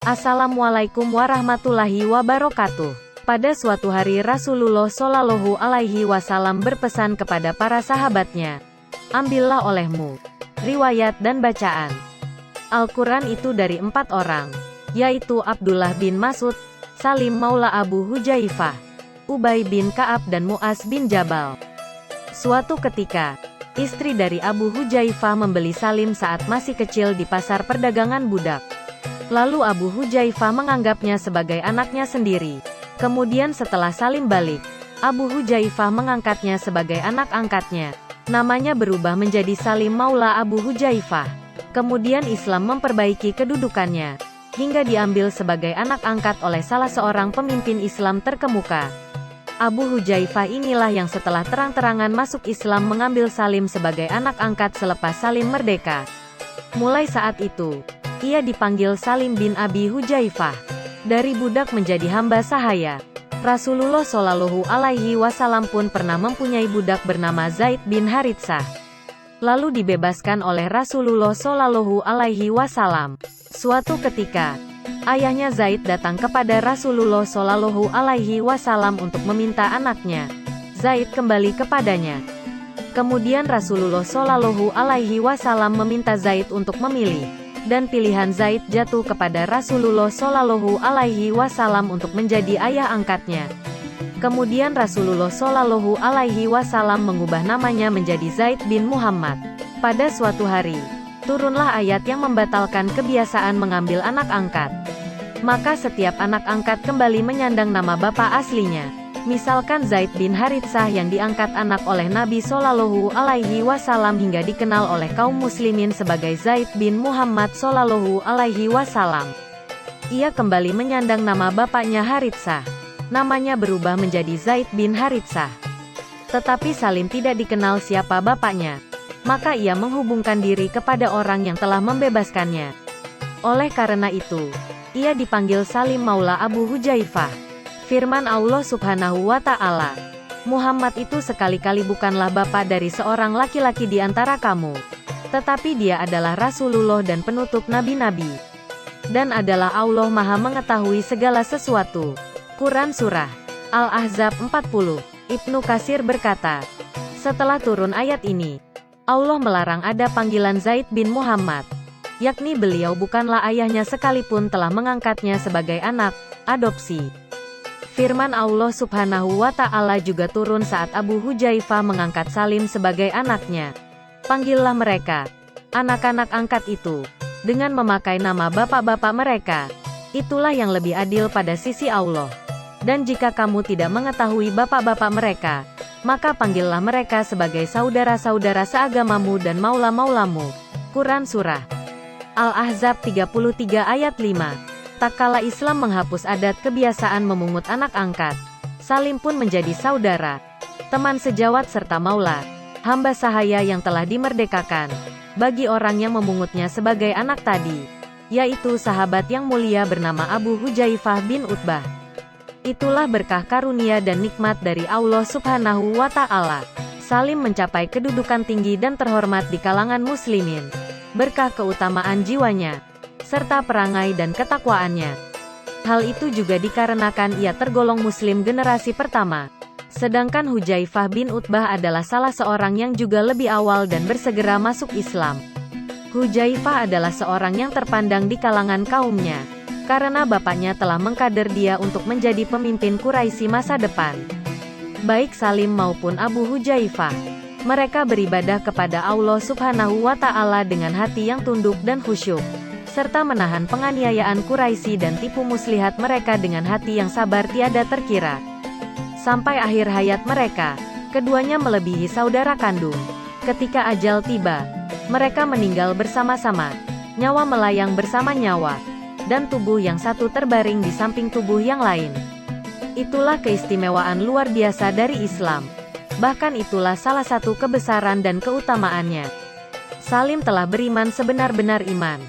Assalamualaikum warahmatullahi wabarakatuh. Pada suatu hari Rasulullah Shallallahu Alaihi Wasallam berpesan kepada para sahabatnya, ambillah olehmu riwayat dan bacaan Al-Quran itu dari 4 orang, yaitu Abdullah bin Mas'ud, Salim Maula Abu Hujaifah, Ubay bin Ka'ab dan Mu'az bin Jabal. Suatu ketika, istri dari Abu Hujaifah membeli Salim saat masih kecil di pasar perdagangan budak. Lalu Abu Hujaifah menganggapnya sebagai anaknya sendiri. Kemudian setelah Salim balik, Abu Hujaifah mengangkatnya sebagai anak angkatnya. Namanya berubah menjadi Salim Maula Abu Hujaifah. Kemudian Islam memperbaiki kedudukannya, hingga diambil sebagai anak angkat oleh salah seorang pemimpin Islam terkemuka. Abu Hujaifah inilah yang setelah terang-terangan masuk Islam mengambil Salim sebagai anak angkat selepas Salim merdeka. Mulai saat itu, ia dipanggil Salim bin Abi Hujaifah. Dari budak menjadi hamba sahaya. Rasulullah Shallallahu Alaihi Wasallam pun pernah mempunyai budak bernama Zaid bin Haritsah. Lalu dibebaskan oleh Rasulullah Shallallahu Alaihi Wasallam. Suatu ketika, ayahnya Zaid datang kepada Rasulullah Shallallahu Alaihi Wasallam untuk meminta anaknya. Zaid kembali kepadanya. Kemudian Rasulullah Shallallahu Alaihi Wasallam meminta Zaid untuk memilih, dan pilihan Zaid jatuh kepada Rasulullah Shallallahu Alaihi Wasallam untuk menjadi ayah angkatnya. Kemudian Rasulullah Shallallahu Alaihi Wasallam mengubah namanya menjadi Zaid bin Muhammad. Pada suatu hari, turunlah ayat yang membatalkan kebiasaan mengambil anak angkat. Maka setiap anak angkat kembali menyandang nama bapak aslinya. Misalkan Zaid bin Haritsah yang diangkat anak oleh Nabi Shallallahu Alaihi Wasallam hingga dikenal oleh kaum muslimin sebagai Zaid bin Muhammad Shallallahu Alaihi Wasallam. Ia kembali menyandang nama bapaknya Haritsah. Namanya berubah menjadi Zaid bin Haritsah. Tetapi Salim tidak dikenal siapa bapaknya. Maka ia menghubungkan diri kepada orang yang telah membebaskannya. Oleh karena itu, ia dipanggil Salim Maula Abu Hujaifah. Firman Allah Subhanahu wa Ta'ala, Muhammad itu sekali-kali bukanlah bapak dari seorang laki-laki di antara kamu, tetapi dia adalah Rasulullah dan penutup nabi-nabi, dan adalah Allah Maha mengetahui segala sesuatu. Quran Surah Al-Ahzab 40. Ibnu Katsir berkata, setelah turun ayat ini, Allah melarang ada panggilan Zaid bin Muhammad, yakni beliau bukanlah ayahnya sekalipun telah mengangkatnya sebagai anak adopsi. Firman Allah Subhanahu wa Ta'ala juga turun saat Abu Hujaifah mengangkat Salim sebagai anaknya. Panggillah mereka, anak-anak angkat itu, dengan memakai nama bapak-bapak mereka. Itulah yang lebih adil pada sisi Allah. Dan jika kamu tidak mengetahui bapak-bapak mereka, maka panggillah mereka sebagai saudara-saudara seagamamu dan maula-maulamu. Quran Surah Al-Ahzab 33 ayat 5. Tak kala Islam menghapus adat kebiasaan memungut anak angkat, Salim pun menjadi saudara, teman sejawat serta maula, hamba sahaya yang telah dimerdekakan, bagi orang yang memungutnya sebagai anak tadi, yaitu sahabat yang mulia bernama Abu Hujaifah bin Utbah. Itulah berkah karunia dan nikmat dari Allah Subhanahu wa Ta'ala. Salim mencapai kedudukan tinggi dan terhormat di kalangan muslimin, berkah keutamaan jiwanya, serta perangai dan ketakwaannya. Hal itu juga dikarenakan ia tergolong muslim generasi pertama. Sedangkan Hujaifah bin Utbah adalah salah seorang yang juga lebih awal dan bersegera masuk Islam. Hujaifah adalah seorang yang terpandang di kalangan kaumnya, karena bapaknya telah mengkader dia untuk menjadi pemimpin Quraisy masa depan. Baik Salim maupun Abu Hujaifah, mereka beribadah kepada Allah Subhanahu wa Ta'ala dengan hati yang tunduk dan khusyuk, serta menahan penganiayaan Quraisy dan tipu muslihat mereka dengan hati yang sabar tiada terkira. Sampai akhir hayat mereka, keduanya melebihi saudara kandung. Ketika ajal tiba, mereka meninggal bersama-sama, nyawa melayang bersama nyawa, dan tubuh yang satu terbaring di samping tubuh yang lain. Itulah keistimewaan luar biasa dari Islam. Bahkan itulah salah satu kebesaran dan keutamaannya. Salim telah beriman sebenar-benar iman,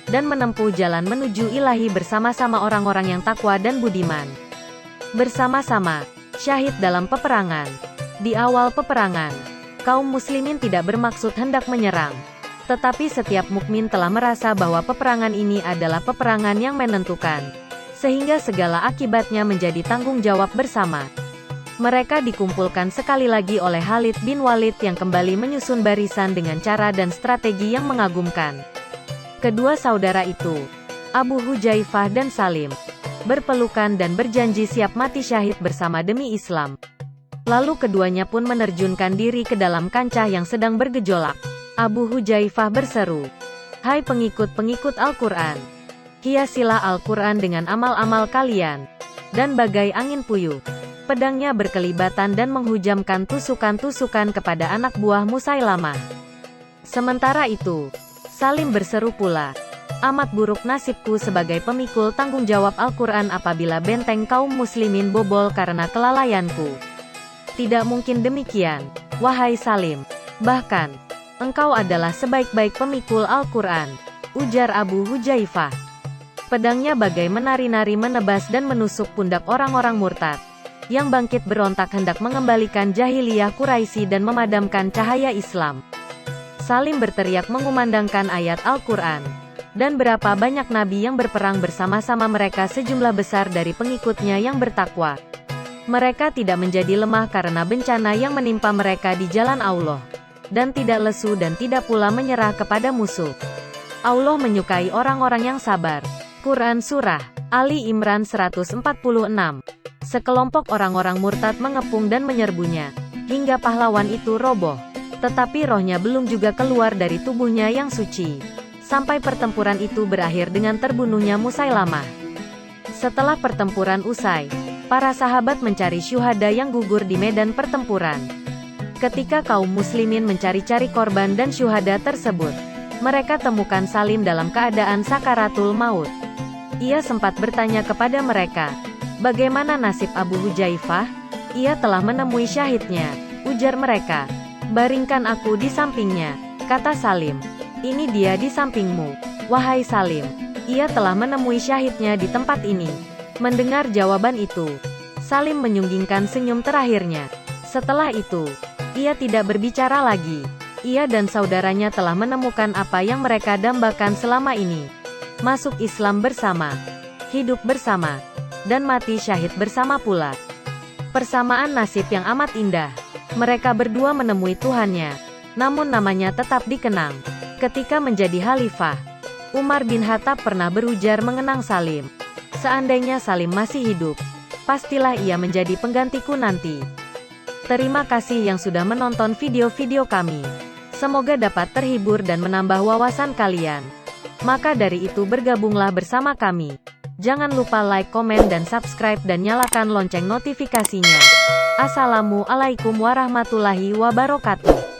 dan menempuh jalan menuju ilahi bersama-sama orang-orang yang takwa dan budiman. Bersama-sama, syahid dalam peperangan. Di awal peperangan, kaum muslimin tidak bermaksud hendak menyerang. Tetapi setiap mukmin telah merasa bahwa peperangan ini adalah peperangan yang menentukan, sehingga segala akibatnya menjadi tanggung jawab bersama. Mereka dikumpulkan sekali lagi oleh Khalid bin Walid yang kembali menyusun barisan dengan cara dan strategi yang mengagumkan. Kedua saudara itu, Abu Hujaifah dan Salim, berpelukan dan berjanji siap mati syahid bersama demi Islam. Lalu keduanya pun menerjunkan diri ke dalam kancah yang sedang bergejolak. Abu Hujaifah berseru, "Hai pengikut-pengikut Al-Quran, hiasilah Al-Quran dengan amal-amal kalian." Dan bagai angin puyuh, pedangnya berkelibatan dan menghujamkan tusukan-tusukan kepada anak buah Musailamah. Sementara itu, Salim berseru pula, "Amat buruk nasibku sebagai pemikul tanggung jawab Al-Quran apabila benteng kaum muslimin bobol karena kelalaianku." "Tidak mungkin demikian, wahai Salim. Bahkan, engkau adalah sebaik-baik pemikul Al-Quran," ujar Abu Hujaifah. Pedangnya bagai menari-nari menebas dan menusuk pundak orang-orang murtad yang bangkit berontak hendak mengembalikan jahiliyah Quraisy dan memadamkan cahaya Islam. Salim berteriak mengumandangkan ayat Al-Quran, dan berapa banyak nabi yang berperang bersama-sama mereka sejumlah besar dari pengikutnya yang bertakwa. Mereka tidak menjadi lemah karena bencana yang menimpa mereka di jalan Allah, dan tidak lesu dan tidak pula menyerah kepada musuh. Allah menyukai orang-orang yang sabar. Quran Surah Ali Imran 146. Sekelompok orang-orang murtad mengepung dan menyerbunya, hingga pahlawan itu roboh. Tetapi rohnya belum juga keluar dari tubuhnya yang suci, sampai pertempuran itu berakhir dengan terbunuhnya Musailamah. Setelah pertempuran usai, para sahabat mencari syuhada yang gugur di medan pertempuran. Ketika kaum muslimin mencari-cari korban dan syuhada tersebut, mereka temukan Salim dalam keadaan sakaratul maut. Ia sempat bertanya kepada mereka, "Bagaimana nasib Abu Hujaifah?" "Ia telah menemui syahidnya," ujar mereka. "Baringkan aku di sampingnya," kata Salim. "Ini dia di sampingmu, wahai Salim. Ia telah menemui syahidnya di tempat ini." Mendengar jawaban itu, Salim menyunggingkan senyum terakhirnya. Setelah itu, ia tidak berbicara lagi. Ia dan saudaranya telah menemukan apa yang mereka dambakan selama ini. Masuk Islam bersama, hidup bersama, dan mati syahid bersama pula. Persamaan nasib yang amat indah. Mereka berdua menemui Tuhannya, namun namanya tetap dikenang. Ketika menjadi khalifah, Umar bin Khattab pernah berujar mengenang Salim, "Seandainya Salim masih hidup, pastilah ia menjadi penggantiku nanti." Terima kasih yang sudah menonton video-video kami. Semoga dapat terhibur dan menambah wawasan kalian. Maka dari itu bergabunglah bersama kami. Jangan lupa like, komen, dan subscribe dan nyalakan lonceng notifikasinya. Assalamualaikum warahmatullahi wabarakatuh.